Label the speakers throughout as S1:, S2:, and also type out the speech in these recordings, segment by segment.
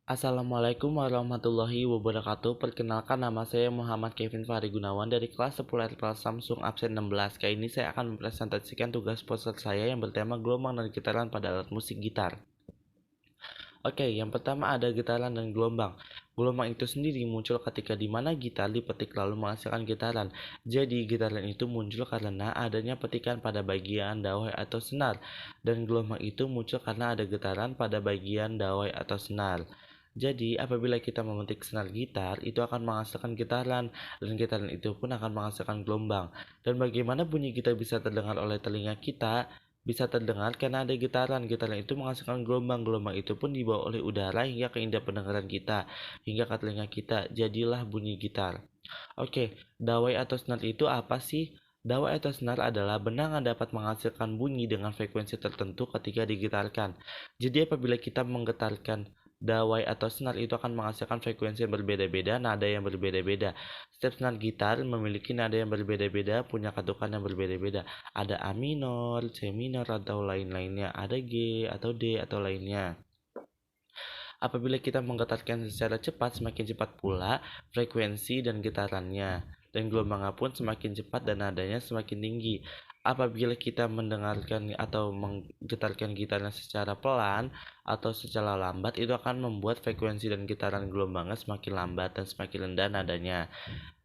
S1: Assalamualaikum warahmatullahi wabarakatuh. Perkenalkan, nama saya Muhammad Kevin Fahri Gunawan dari kelas 10 kelas Samsung absen 16. Kali ini saya akan mempresentasikan tugas poster saya yang bertema gelombang dan getaran pada alat musik gitar. Oke, yang pertama ada getaran dan gelombang. Gelombang itu sendiri muncul ketika di mana gitar dipetik lalu menghasilkan getaran. Jadi, getaran itu muncul karena adanya petikan pada bagian dawai atau senar. Dan gelombang itu muncul karena ada getaran pada bagian dawai atau senar. Jadi, apabila kita memetik senar gitar, itu akan menghasilkan getaran, dan getaran itu pun akan menghasilkan gelombang. Dan bagaimana bunyi gitar bisa terdengar oleh telinga kita? Bisa terdengar karena ada getaran. Getaran itu menghasilkan gelombang. Gelombang itu pun dibawa oleh udara hingga ke indera pendengaran kita, hingga ke telinga kita. Jadilah bunyi gitar. Oke, dawai atau senar itu apa sih? Dawai atau senar adalah benang yang dapat menghasilkan bunyi dengan frekuensi tertentu ketika digetarkan. Jadi apabila kita menggetarkan dawai atau senar itu akan menghasilkan frekuensi yang berbeda-beda, nada yang berbeda-beda. Setiap senar gitar memiliki nada yang berbeda-beda, punya ketukan yang berbeda-beda. Ada A minor, C minor, atau lain-lainnya. Ada G atau D atau lainnya. Apabila kita menggetarkan secara cepat, semakin cepat pula frekuensi dan getarannya. Dan gelombangnya pun semakin cepat dan nadanya semakin tinggi. Apabila kita mendengarkan atau menggetarkan gitarnya secara pelan atau secara lambat, itu akan membuat frekuensi dan getaran gelombangnya semakin lambat dan semakin rendah nadanya.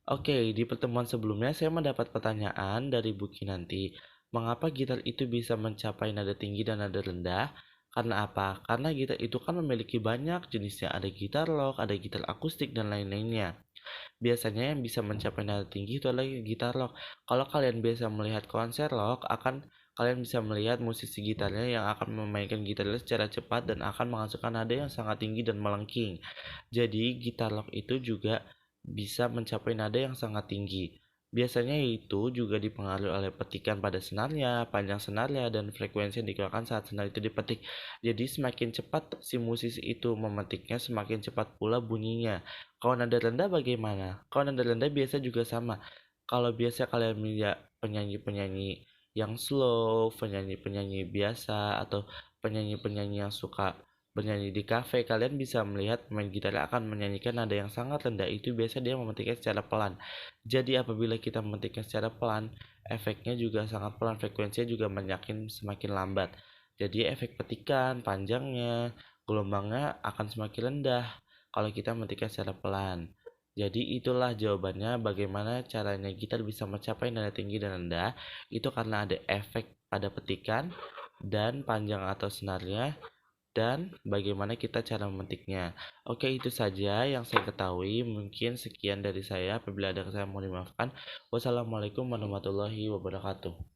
S1: Oke, di pertemuan sebelumnya saya mendapat pertanyaan dari Bu Kinanti. Mengapa gitar itu bisa mencapai nada tinggi dan nada rendah? Karena apa? Karena gitar itu kan memiliki banyak jenisnya, ada gitar lock, ada gitar akustik, dan lain-lainnya. Biasanya yang bisa mencapai nada tinggi itu adalah gitar lock. Kalau kalian biasa melihat konser lock, kalian bisa melihat musisi gitarnya yang akan memainkan gitarnya secara cepat dan akan menghasilkan nada yang sangat tinggi dan melengking. Jadi gitar lock itu juga bisa mencapai nada yang sangat tinggi. Biasanya itu juga dipengaruhi oleh petikan pada senarnya, panjang senarnya, dan frekuensi yang dikeluarkan saat senar itu dipetik. Jadi semakin cepat si musisi itu memetiknya, semakin cepat pula bunyinya. Kalau nada rendah bagaimana? Kalau nada rendah biasa juga sama. Kalau biasa kalian melihat penyanyi-penyanyi yang slow, penyanyi-penyanyi biasa, atau penyanyi-penyanyi yang suka bernyanyi di kafe, kalian bisa melihat pemain gitar akan menyanyikan nada yang sangat rendah. Itu biasa dia memetiknya secara pelan. Jadi apabila kita memetiknya secara pelan, efeknya juga sangat pelan, frekuensinya juga semakin lambat. Jadi efek petikan, panjangnya, gelombangnya akan semakin rendah kalau kita memetiknya secara pelan. Jadi itulah jawabannya bagaimana caranya gitar bisa mencapai nada tinggi dan rendah. Itu karena ada efek pada petikan dan panjang atau senarnya, dan bagaimana kita cara memetiknya. Oke, itu saja yang saya ketahui. Mungkin sekian dari saya. Apabila ada kesalahan mohon dimaafkan. Wassalamualaikum warahmatullahi wabarakatuh.